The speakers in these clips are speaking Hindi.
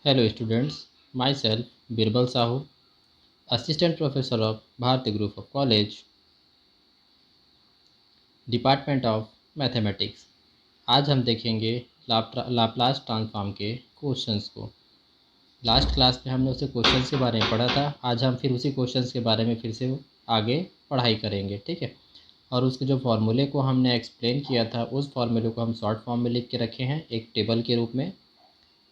Hello students, myself Birbal Sahu, Assistant Professor of Bharati Group of College, Department of Mathematics। आज हम देखेंगे लाप्लास ट्रांसफॉर्म के क्वेश्चंस को। लास्ट क्लास में हमने उसे क्वेश्चंस के बारे में पढ़ा था। आज हम फिर उसी क्वेश्चंस के बारे में फिर से आगे पढ़ाई करेंगे, ठीक है। और उसके जो फॉर्मूले को हमने एक्सप्लेन किया था उस फॉर्मूले को हम शॉर्ट फॉर्म में लिख के रखे हैं एक टेबल के रूप में,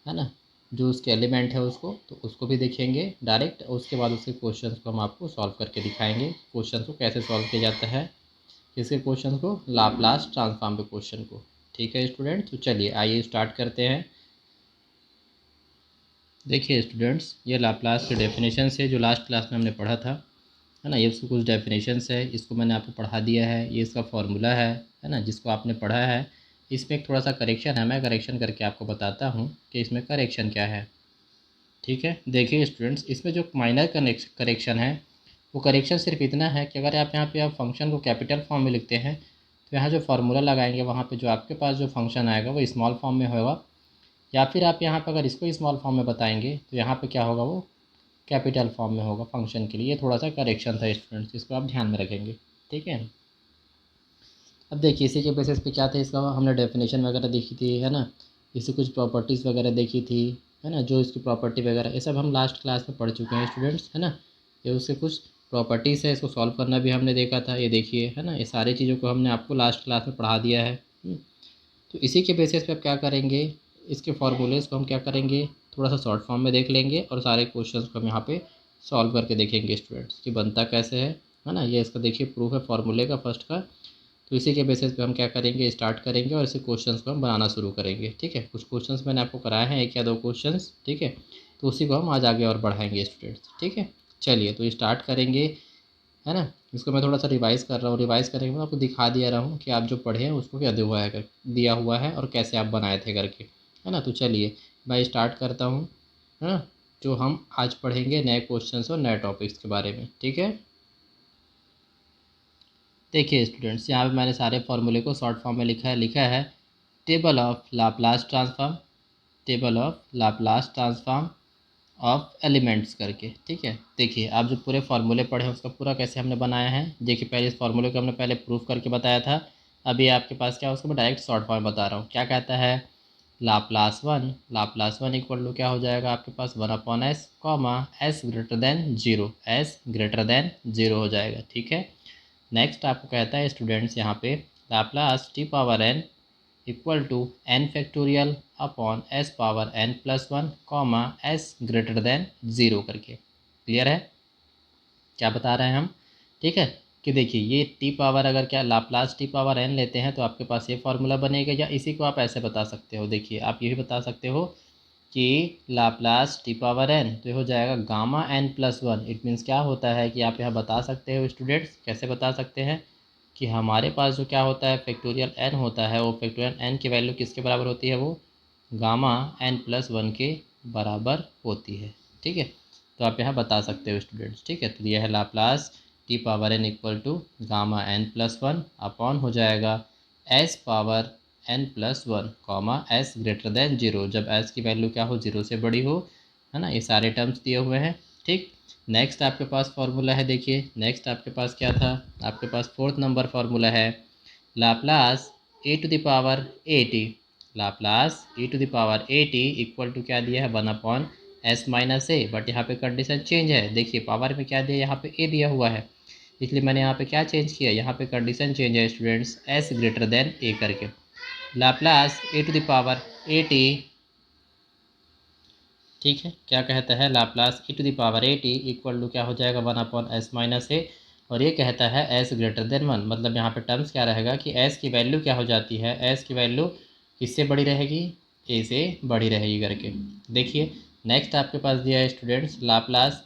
है ना। जो उसके एलिमेंट है उसको भी देखेंगे डायरेक्ट। उसके बाद उसके क्वेश्चंस को हम आपको सॉल्व करके दिखाएंगे। क्वेश्चन को कैसे सॉल्व किया जाता है, किसके क्वेश्चन को, लाप्लास ट्रांसफॉर्म के क्वेश्चन को। ठीक है स्टूडेंट्स, तो चलिए आइए स्टार्ट करते हैं। देखिए स्टूडेंट्स, ये लाप्लास के डेफिनेशन है जो लास्ट क्लास में हमने पढ़ा था, है ना। ये उसको कुछ डेफिनेशंस है, इसको मैंने आपको पढ़ा दिया है। ये इसका फॉर्मूला है ना, जिसको आपने पढ़ा है। इसमें एक थोड़ा सा करेक्शन है, मैं करेक्शन करके आपको बताता हूँ कि इसमें करेक्शन क्या है। ठीक है, देखिए स्टूडेंट्स, इसमें जो माइनर करेक्शन है वो करेक्शन सिर्फ इतना है कि अगर आप यहाँ पे आप फंक्शन को कैपिटल फॉर्म में लिखते हैं तो यहाँ जो फार्मूला लगाएंगे वहाँ पे जो आपके पास जो फंक्शन आएगा वो स्मॉल फॉर्म में होगा। या फिर आप यहाँ पे अगर इसको स्मॉल फॉर्म में बताएंगे तो यहाँ पे क्या होगा, वो कैपिटल फॉर्म में होगा फंक्शन के लिए। ये थोड़ा सा करेक्शन था स्टूडेंट्स, इसको आप ध्यान में रखेंगे, ठीक है। अब देखिए इसी के बेसिस पे क्या था, इसका हमने डेफिनेशन वगैरह देखी थी, है ना। इससे कुछ प्रॉपर्टीज़ वगैरह देखी थी, है ना। जो इसकी प्रॉपर्टी वगैरह ये सब हम लास्ट क्लास में पढ़ चुके हैं स्टूडेंट्स, है ना। ये उससे कुछ प्रॉपर्टीज़ है, इसको सॉल्व करना भी हमने देखा था। ये देखिए, है ना, ये सारी चीज़ों को हमने आपको लास्ट क्लास में पढ़ा दिया है। तो इसी के बेसिस पे आप क्या करेंगे, इसके फार्मूलेज़ को हम क्या करेंगे, थोड़ा सा शॉर्ट फॉर्म में देख लेंगे और सारे क्वेश्चंस को हम यहाँ पे सॉल्व करके देखेंगे स्टूडेंट्स कि बनता कैसे है ना। ये इसका देखिए प्रूफ है फार्मूले का फर्स्ट का। तो इसी के बेसिस पे हम क्या करेंगे, स्टार्ट करेंगे और इसे क्वेश्चंस को हम बनाना शुरू करेंगे, ठीक है। कुछ क्वेश्चंस मैंने आपको कराए हैं, एक या दो क्वेश्चंस, ठीक है। तो उसी को हम आज आगे और बढ़ाएंगे स्टूडेंट्स, ठीक है। चलिए तो स्टार्ट करेंगे, है ना। इसको मैं थोड़ा सा रिवाइज़ कर रहा हूँ, रिवाइज़ करेंगे मैं आपको दिखा दिया रहा हूँ कि आप जो पढ़े हैं उसको क्या दिया हुआ है और कैसे आप बनाए थे करके, है ना। तो चलिए मैं स्टार्ट करता हूँ, है ना। जो हम आज पढ़ेंगे नए क्वेश्चंस और नए टॉपिक्स के बारे में, ठीक है। देखिए स्टूडेंट्स, यहाँ पे मैंने सारे फॉर्मूले को शॉर्ट फॉर्म में लिखा है table of Laplace transform, table of Laplace transform of elements करके, ठीक है। देखिए आप जो पूरे फार्मूले पढ़े हैं उसका पूरा कैसे हमने बनाया है। देखिए पहले इस फार्मूले को हमने पहले प्रूफ करके बताया था। अभी आपके पास क्या है, उसको मैं डायरेक्ट शॉर्ट फॉर्म में बता रहा हूँ। क्या कहता है, लाप्लास वन इक्वल टू क्या हो जाएगा आपके पास, 1/s comma S greater than zero, S greater than zero हो जाएगा, ठीक है। नेक्स्ट आपको कहता है स्टूडेंट्स यहाँ पे Laplace T power N equal to N factorial upon S power N plus one comma S greater than zero करके। क्लियर है क्या बता रहे हैं हम, ठीक है। कि देखिए ये टी पावर अगर क्या लाप्लास टी पावर एन लेते हैं तो आपके पास ये फार्मूला बनेगा, या इसी को आप ऐसे बता सकते हो। देखिए आप ये भी बता सकते हो कि लाप्लास टी पावर एन तो ये हो जाएगा gamma N plus one. It means क्या होता है कि आप यहाँ बता सकते हो स्टूडेंट्स, कैसे बता सकते हैं कि हमारे पास जो क्या होता है फैक्टोरियल एन होता है, वो फैक्टोरियल एन की वैल्यू किसके बराबर होती है, वो गामा एन प्लस वन के बराबर होती है, ठीक है। तो आप यहाँ बता सकते हो स्टूडेंट्स, ठीक है। तो यह है Laplace T power N equal to gamma N plus one upon हो जाएगा S power N plus one comma S greater than zero, जब एस की वैल्यू क्या हो, जीरो से बड़ी हो, है ना। ये सारे टर्म्स दिए हुए हैं, ठीक। नेक्स्ट आपके पास फार्मूला है, देखिए नेक्स्ट आपके पास क्या था, आपके पास फोर्थ नंबर फार्मूला है Laplace A to the power A T, Laplace e to the power A T equal to क्या दिया है, 1/s माइनस ए। बट यहाँ पे कंडीशन चेंज है, देखिए पावर में क्या दिया, यहाँ पे ए दिया हुआ है, इसलिए मैंने यहाँ पे क्या चेंज किया, यहाँ पे कंडीशन चेंज है students, S greater than A करके। Laplace A to the power A T, ठीक है। क्या कहता है, Laplace e to the power A T equal to क्या हो जाएगा, 1/s माइनस ए। और ये कहता है s ग्रेटर देन वन, मतलब यहाँ पे टर्म्स क्या रहेगा कि s की वैल्यू क्या हो जाती है, s की वैल्यू किससे बड़ी रहेगी, a से बड़ी रहेगी करके। देखिए नेक्स्ट आपके पास दिया है students Laplace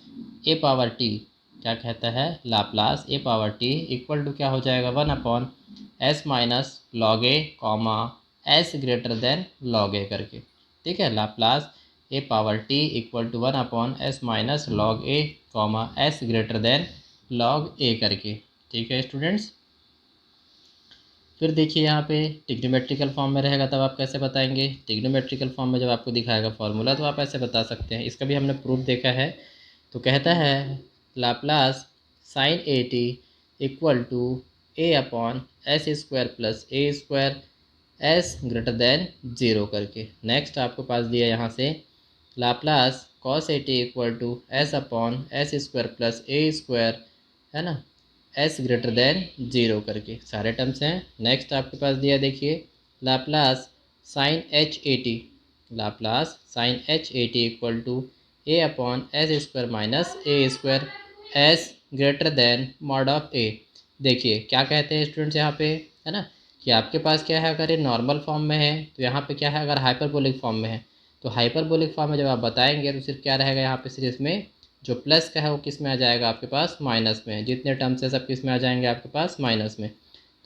a power t, क्या कहता है, Laplace a power t equal to क्या हो जाएगा, 1/s minus log a comma S greater than log a करके, ठीक है। Laplace a power t equal to 1/s minus log a comma s greater than log a करके, ठीक है स्टूडेंट्स। फिर देखिए यहाँ पे ट्रिग्नोमेट्रिकल फॉर्म में रहेगा तब आप कैसे बताएंगे। ट्रिग्नोमेट्रिकल फॉर्म में जब आपको दिखाएगा फॉर्मूला तो आप ऐसे बता सकते हैं। इसका भी हमने प्रूफ देखा है। तो कहता है Laplace sine a T equal to a upon s square plus a square s greater than zero करके। नेक्स्ट आपके पास दिया यहाँ से Laplace cos a T equal to s upon s square plus a square, है ना, एस ग्रेटर देन ज़ीरो करके सारे टर्म्स हैं। नेक्स्ट आपके पास दिया देखिए Laplace sine h a T, Laplace sine h a T equal to a upon s square minus a square s greater than mod of a. देखिए क्या कहते हैं स्टूडेंट्स यहाँ पे, है ना, कि आपके पास क्या है, अगर ये नॉर्मल फॉर्म में है तो यहाँ पे क्या है, अगर हाइपरबोलिक फॉर्म में है तो हाइपरबोलिक फॉर्म में जब आप बताएंगे तो सिर्फ क्या रहेगा यहाँ पे, सिर्फ इसमें जो प्लस का है वो किस में आ जाएगा आपके पास, माइनस में। जितने टर्म्स है सब किस में आ जाएंगे आपके पास, माइनस में।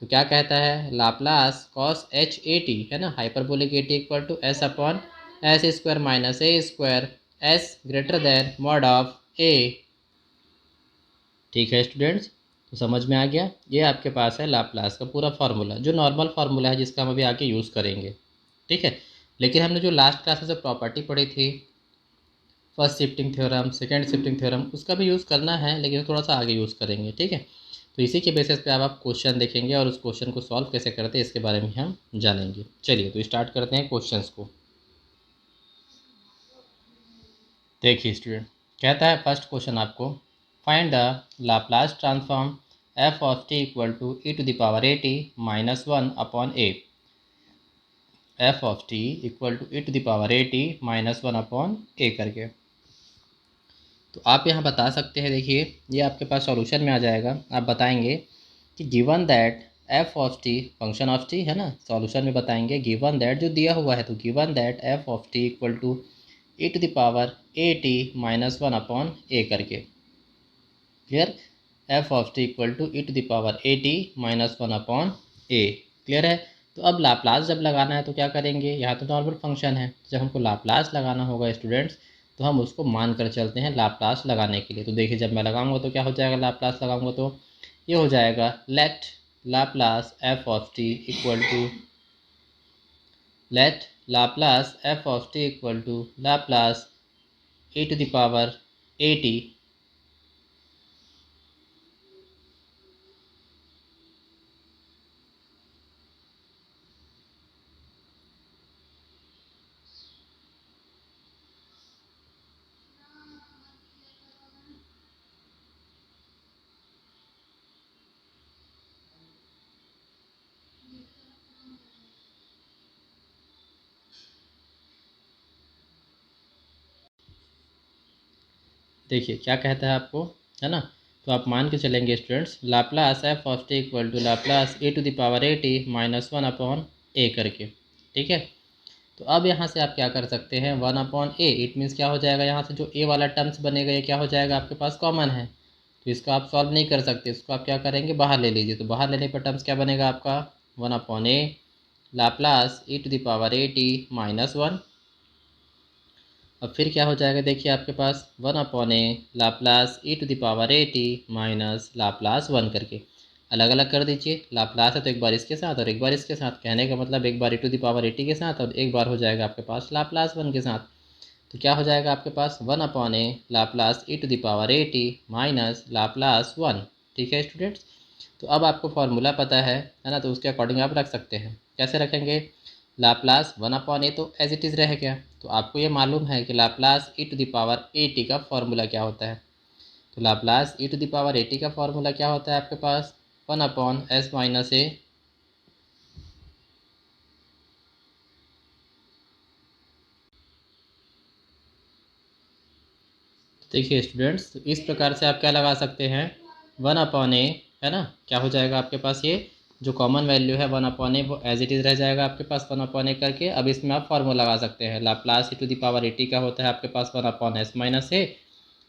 तो क्या कहता है Laplace cos h a t, है ना, hyperbolic a T equal to s upon s square minus a square s greater than mod of a. ठीक है स्टूडेंट्स, तो समझ में आ गया। ये आपके पास है लाप्लास का पूरा फार्मूला, जो नॉर्मल फार्मूला है जिसका हम अभी आगे यूज़ करेंगे। ठीक है, लेकिन हमने जो लास्ट क्लास में जो प्रॉपर्टी पढ़ी थी, first shifting theorem, second shifting theorem, उसका भी यूज़ करना है लेकिन थोड़ा सा आगे यूज़ करेंगे। ठीक है, तो इसी के बेसिस पे अब आप क्वेश्चन देखेंगे और उस क्वेश्चन को सॉल्व कैसे करते हैं इसके बारे में हम जानेंगे। चलिए तो स्टार्ट करते हैं क्वेश्चंस को। देखिए स्टूडेंट, कहता है फर्स्ट क्वेश्चन आपको, find the Laplace transform f of t equal to e to the power A t minus one upon a. F of t equal to e to the power A t minus one upon a करके। तो आप यहाँ बता सकते हैं, देखिए ये आपके पास सॉल्यूशन में आ जाएगा। आप बताएंगे कि given that f of T function of T, है ना, सॉल्यूशन में बताएंगे गिवन दैट जो दिया हुआ है, तो given that f of t equal to a to the power A t minus one upon a करके। Clear, f of t equal to e to the power A t minus one upon a. Clear है। तो अब लाप्लास जब लगाना है तो क्या करेंगे, यहाँ तो नॉर्मल फंक्शन है, जब हमको लाप्लास लगाना होगा स्टूडेंट्स तो हम उसको मान कर चलते हैं लाप्लास लगाने के लिए। तो देखिए जब मैं लगाऊंगा तो क्या हो जाएगा, लाप्लास लगाऊंगा तो ये हो जाएगा let Laplace f of t equal to, let Laplace f of t equal to Laplace A to the power A t. देखिए क्या कहता है आपको, है ना, तो आप मान के चलेंगे students Laplace f of t equal to Laplace A to the power A t minus one upon a करके। ठीक है, तो अब यहाँ से आप क्या कर सकते हैं, one upon A, it means क्या हो जाएगा, यहाँ से जो ए वाला टर्म्स बनेगा ये क्या हो जाएगा आपके पास, कॉमन है। तो इसको आप सॉल्व नहीं कर सकते, इसको आप क्या करेंगे, बाहर ले लीजिए। तो बाहर लेने पर टर्म्स क्या बनेगा आपका, one upon a Laplace A to the power A t minus one. अब फिर क्या हो जाएगा, देखिए आपके पास one upon a Laplace e to the power A t minus Laplace one करके। अलग अलग कर दीजिए, लाप्लास है तो एक बार इसके साथ और एक बार इसके साथ, कहने का मतलब एक बार e to the power A t के साथ और एक बार हो जाएगा आपके पास लाप्लास वन के साथ। तो क्या हो जाएगा आपके पास, one upon a Laplace e to the power A t minus Laplace one. ठीक है स्टूडेंट्स, तो अब आपको फॉर्मूला पता है ना, तो उसके अकॉर्डिंग आप रख सकते हैं। कैसे रखेंगे, लाप्लास वन अपॉन ए तो एज इट इज़ रह गया, तो आपको ये मालूम है कि Laplace e to the power A t का फॉर्मूला क्या होता है। तो Laplace e to the power A t का फॉर्मूला क्या होता है आपके पास, one upon s minus a. देखिए स्टूडेंट्स, तो इस प्रकार से आप क्या लगा सकते हैं, वन अपॉन ए, है ना, क्या हो जाएगा आपके पास, ये जो कॉमन वैल्यू है वन अपॉन ए वो एज इट इज़ रह जाएगा आपके पास वन अपॉन ए करके। अब इसमें आप फॉर्मूला लगा सकते हैं, Laplace e to the power A t का होता है आपके पास one upon s minus a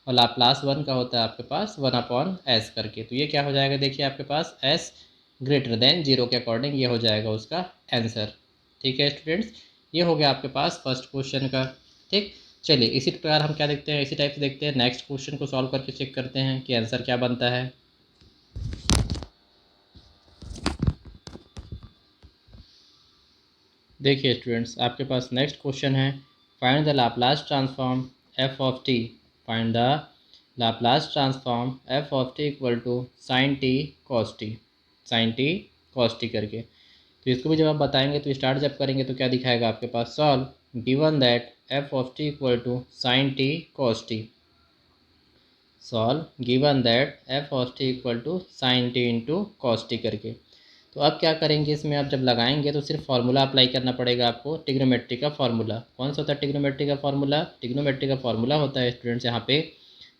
और लाप्लास वन का होता है आपके पास वन अपॉन एस करके। तो ये क्या हो जाएगा, देखिए आपके पास एस ग्रेटर देन जीरो के अकॉर्डिंग ये हो जाएगा उसका आंसर। ठीक है स्टूडेंट्स, ये हो गया आपके पास फर्स्ट क्वेश्चन का। ठीक, चलिए इसी प्रकार हम क्या देखते हैं, इसी टाइप से देखते हैं, नेक्स्ट क्वेश्चन को सॉल्व करके चेक करते हैं कि आंसर क्या बनता है। देखिए स्टूडेंट्स, आपके पास नेक्स्ट क्वेश्चन है, find the Laplace transform f of t. Find the Laplace transform f of t equal to sine t cos t, sine t cos t करके। तो इसको भी जब आप बताएंगे तो स्टार्ट जब करेंगे तो क्या दिखाएगा आपके पास, solve given that f of t equal to sine t cos t. Solve given that f of t equal to sine t into cos t करके। तो अब क्या करेंगे, इसमें आप जब लगाएंगे तो सिर्फ फार्मूला अप्लाई करना पड़ेगा आपको, ट्रिग्नोमेट्री का फार्मूला। कौन सा होता है ट्रिग्नोमेट्री का फार्मूला? ट्रिग्नोमेट्री का फार्मूला होता है स्टूडेंट्स यहाँ पे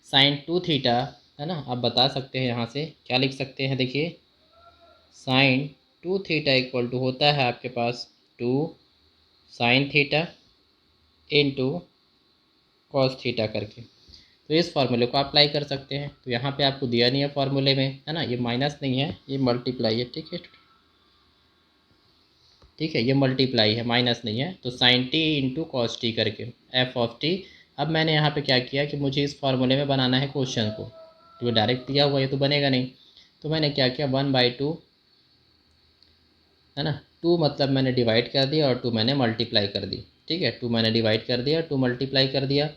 साइन टू थीटा, है ना। आप बता सकते हैं यहाँ से क्या लिख सकते हैं, देखिए sine two theta equal to होता है आपके पास two sine theta into cos theta करके। तो इस फार्मूले को अप्लाई कर सकते हैं। तो यहाँ पे आपको दिया नहीं है फार्मूले में, है ना, ये माइनस नहीं है, ये मल्टीप्लाई है, ठीक है। ठीक है, ये मल्टीप्लाई है, माइनस नहीं है। तो sine t into cos t करके एफ ऑफ टी। अब मैंने यहाँ पे क्या किया कि मुझे इस फार्मूले में बनाना है क्वेश्चन को, तो ये डायरेक्ट दिया हुआ ये तो बनेगा नहीं। तो मैंने क्या किया, 1/2, है ना, 2 मतलब मैंने डिवाइड कर दिया और 2 मैंने मल्टीप्लाई कर दी। ठीक है, 2 मैंने डिवाइड कर दिया, 2 मल्टीप्लाई कर दिया।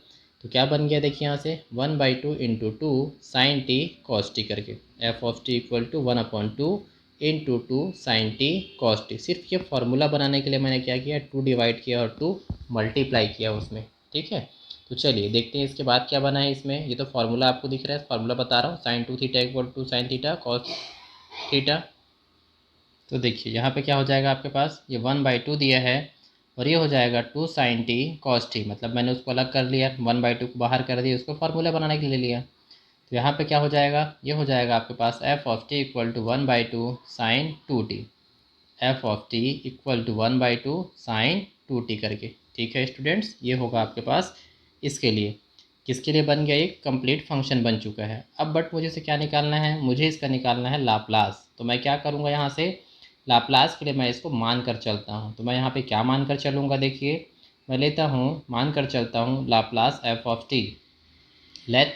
तो क्या बन गया देखिए यहाँ से 1/2 into two sine t cos t करके। F of t equal to 1/2 into two sine t cos t. सिर्फ ये फार्मूला बनाने के लिए मैंने क्या किया, 2 डिवाइड किया और 2 मल्टीप्लाई किया उसमें। ठीक है, तो चलिए देखते हैं इसके बाद क्या बना है इसमें। ये तो फार्मूला आपको दिख रहा है, फार्मूला बता रहा हूँ, sine two theta equal to sine theta cos theta. तो देखिए यहाँ पे क्या हो जाएगा आपके पास, ये 1/2 दिया है और ये हो जाएगा 2 साइन टी कॉस टी। मतलब मैंने उसको अलग कर लिया, 1/2 को बाहर कर दिया, उसको फार्मूला बनाने के लिए लिया। तो यहाँ पे क्या हो जाएगा, ये हो जाएगा आपके पास f of t equal to 1/2 sine 2t। F of t equal to 1/2 sine 2t करके। ठीक है स्टूडेंट्स, ये होगा आपके पास इसके लिए। किसके लिए बन गया, एक कंप्लीट फंक्शन बन चुका है। अब बट मुझे इसे क्या निकालना है, मुझे इसका निकालना है लाप्लास। तो मैं क्या करूँगा, यहाँ से लाप्लास के लिए मैं इसको मान कर चलता हूँ। तो मैं यहाँ पे क्या मान कर चलूँगा, देखिए मैं लेता हूँ, मान कर चलता हूँ Laplace f of t. Let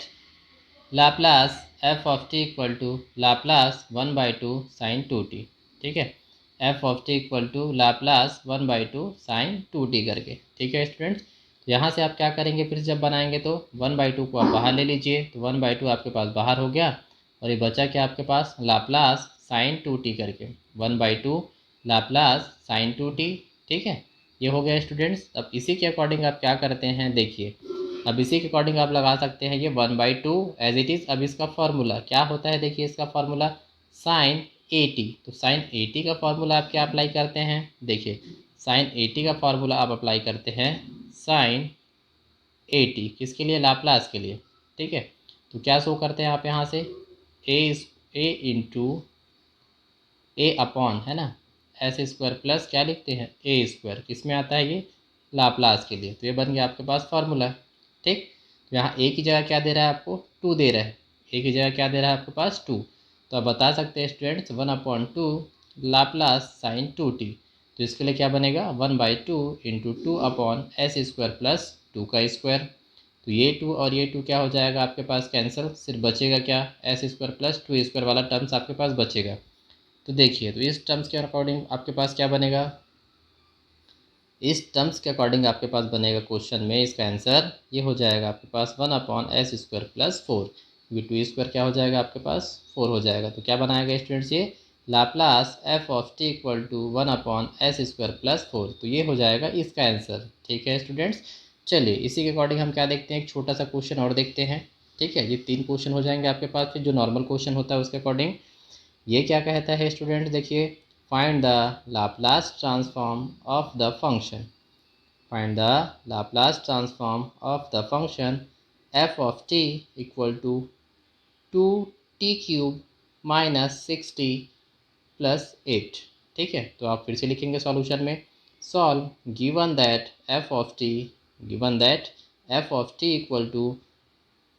Laplace f of t equal to Laplace 1/2 sine 2t। ठीक है, f of t equal to Laplace 1/2 sine 2t करके। ठीक है स्टूडेंट्स, तो यहाँ से आप क्या करेंगे, फिर जब बनाएंगे तो 1/2 को आप बाहर ले लीजिए, तो 1/2 आपके पास बाहर हो गया और ये बचा क्या आपके पास, लाप्लास साइन 2t करके। 1/2 लाप्लास साइन 2t। ठीक है, ये हो गया स्टूडेंट्स। अब इसी के अकॉर्डिंग आप क्या करते हैं, देखिए अब इसी के अकॉर्डिंग आप लगा सकते हैं ये 1/2 एज इट इज़। अब इसका फार्मूला क्या होता है, देखिए इसका फार्मूला साइन 80। तो साइन 80 का फार्मूला आप क्या अप्लाई करते हैं, देखिए साइन 80 का फार्मूला आप अप्लाई करते हैं साइन 80 किसके लिए, लाप्लास के लिए। ठीक है, तो क्या शो करते हैं आप यहाँ से, ए इंटू ए अपॉन, है ना, एस स्क्वायर प्लस क्या लिखते हैं ए स्क्वायर, किस में आता है ये, लाप्लास के लिए। तो ये बन गया आपके पास फार्मूला। ठीक, तो यहाँ ए की जगह क्या दे रहा है आपको, 2 दे रहा है। ए की जगह क्या दे रहा है आपके पास 2। तो आप बता सकते हैं स्टूडेंट्स 1/2 लाप्लास साइन 2t। तो इसके लिए क्या बनेगा, 1/2 into 2 upon s square plus 2 का स्क्वायर। तो ये 2 और ये 2 क्या हो जाएगा आपके पास कैंसिल, सिर्फ बचेगा क्या, एस स्क्वायर प्लस 2 स्क्वायर वाला टर्म्स आपके पास बचेगा। तो देखिए, तो इस टर्म्स के अकॉर्डिंग आपके पास क्या बनेगा, इस टर्म्स के अकॉर्डिंग आपके पास बनेगा क्वेश्चन में इसका आंसर ये हो जाएगा आपके पास 1/s² प्लस 4। क्योंकि 2 स्क्वायर क्या हो जाएगा आपके पास 4 हो जाएगा। तो क्या बनाएगा स्टूडेंट्स, ये Laplace f of t equal to 1/s² plus 4। तो ये हो जाएगा इसका आंसर। ठीक है स्टूडेंट्स, चलिए इसी के अकॉर्डिंग हम क्या देखते हैं, एक छोटा सा क्वेश्चन और देखते हैं। ठीक है, ये 3 क्वेश्चन हो जाएंगे आपके पास, फिर जो नॉर्मल क्वेश्चन होता है उसके अकॉर्डिंग। ये क्या कहता है स्टूडेंट, देखिए find the Laplace transform of the function. Find the Laplace transform of the function f of t equal to 2t³ minus 6t plus 8। ठीक है, तो आप फिर से लिखेंगे सॉल्यूशन में, solve given that f of t equal to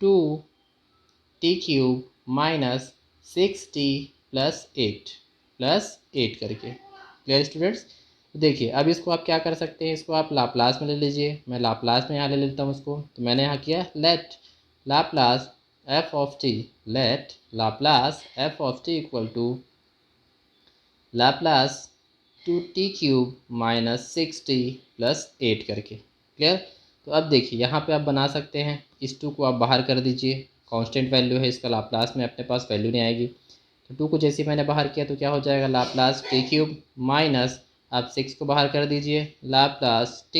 2t³ minus 6t plus 8 करके। क्लियर स्टूडेंट्स, तो देखिए अब इसको आप क्या कर सकते हैं, इसको आप लाप्लास में ले लीजिए। मैं लाप्लास में यहाँ ले लेता हूँ इसको। तो मैंने यहाँ किया let Laplace f of t, let Laplace f of t equal to Laplace 2t³ minus 6t plus 8 करके। क्लियर। तो अब देखिए यहाँ पे आप बना सकते हैं, इस 2 को आप बाहर कर दीजिए, कांस्टेंट वैल्यू है, इसका लाप्लास में अपने पास वैल्यू नहीं आएगी। तो 2 को जैसे मैंने बाहर किया तो क्या हो जाएगा, लाप्लास t³ माइनस आप 6 को बाहर कर दीजिए, लाप्लास t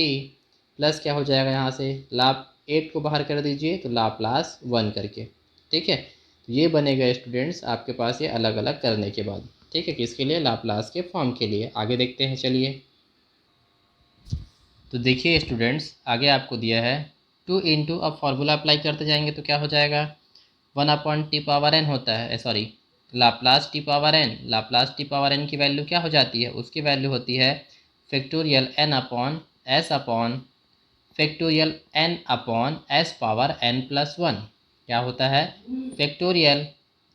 प्लस क्या हो जाएगा यहाँ से, लाप 8 को बाहर कर दीजिए तो लाप्लास 1 करके। ठीक है, तो ये बनेगा स्टूडेंट्स आपके पास ये अलग अलग करने के बाद। ठीक है, किसके लिए, लाप्लास के फॉर्म के लिए। आगे देखते हैं चलिए। तो देखिए स्टूडेंट्स आगे आपको दिया है 2 इंटू, अब फार्मूला अप्लाई करते जाएंगे तो क्या हो जाएगा, 1/t⁴n होता है, sorry Laplace t⁴n, Laplace t⁴n की वैल्यू क्या हो जाती है, उसकी वैल्यू होती है फैक्टोरियल n/s/n/n+1। क्या होता है, फैक्टोरियल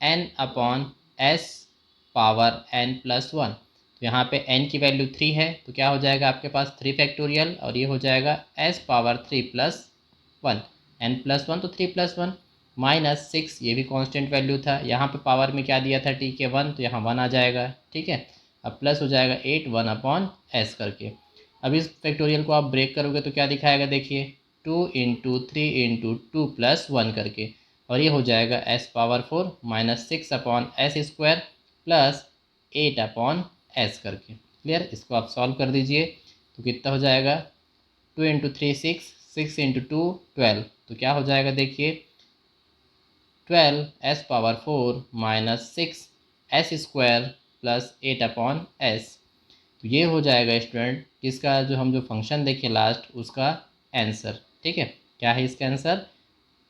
n/s/n+1। तो यहाँ पे n की वैल्यू 3 है तो क्या हो जाएगा आपके पास 3 फैक्टोरियल, और ये हो जाएगा s⁻3+1, n+1 तो 3+1 माइनस 6, ये भी कांस्टेंट वैल्यू था, यहाँ पे पावर में क्या दिया था t के 1, तो यहाँ 1 आ जाएगा। ठीक है, अब प्लस हो जाएगा 8 1/s करके। अब इस फैक्टोरियल को आप ब्रेक करोगे तो क्या दिखाएगा, देखिए 2 इंटू 3 इंटू 2 प्लस 1 करके, और ये हो जाएगा s⁻4 minus 6/s² plus 8/s करके। क्लियर, इसको आप सॉल्व कर दीजिए तो कितना हो जाएगा, 2 इंटू 3 6, 6 इंटू 2 12, तो क्या हो जाएगा देखिए 12s⁻4 minus 6s² plus 8/s। तो ये हो जाएगा स्टूडेंट किसका, जो फंक्शन देखे लास्ट उसका आंसर। ठीक है, क्या है इसका answer,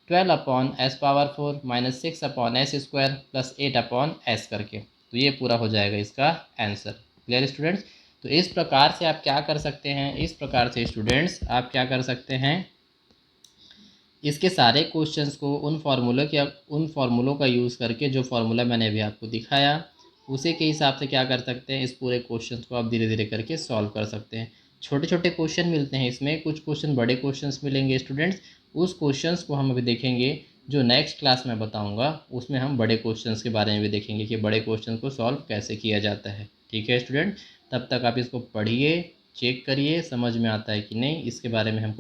12/s⁻4 minus 6/s² plus 8/s करके। तो ये पूरा हो जाएगा इसका आंसर। Clear students. तो इस प्रकार से आप क्या कर सकते हैं, इस प्रकार से स्टूडेंट्स आप क्या कर सकते हैं, इसके सारे क्वेश्चंस को उन फार्मूलों का यूज़ करके, जो फार्मूला मैंने अभी आपको दिखाया उसी के हिसाब से क्या कर सकते हैं, इस पूरे क्वेश्चन को आप धीरे धीरे करके सॉल्व कर सकते हैं। छोटे छोटे क्वेश्चन मिलते हैं इसमें, कुछ क्वेश्चन बड़े क्वेश्चंस मिलेंगे स्टूडेंट्स, उस क्वेश्चंस को हम अभी देखेंगे जो नेक्स्ट क्लास में बताऊंगा, उसमें हम बड़े क्वेश्चंस के बारे में भी देखेंगे कि बड़े क्वेश्चन को सॉल्व कैसे किया जाता है। ठीक है स्टूडेंट, तब तक आप इसको पढ़िए, चेक करिए समझ में आता है कि नहीं, इसके बारे में हमको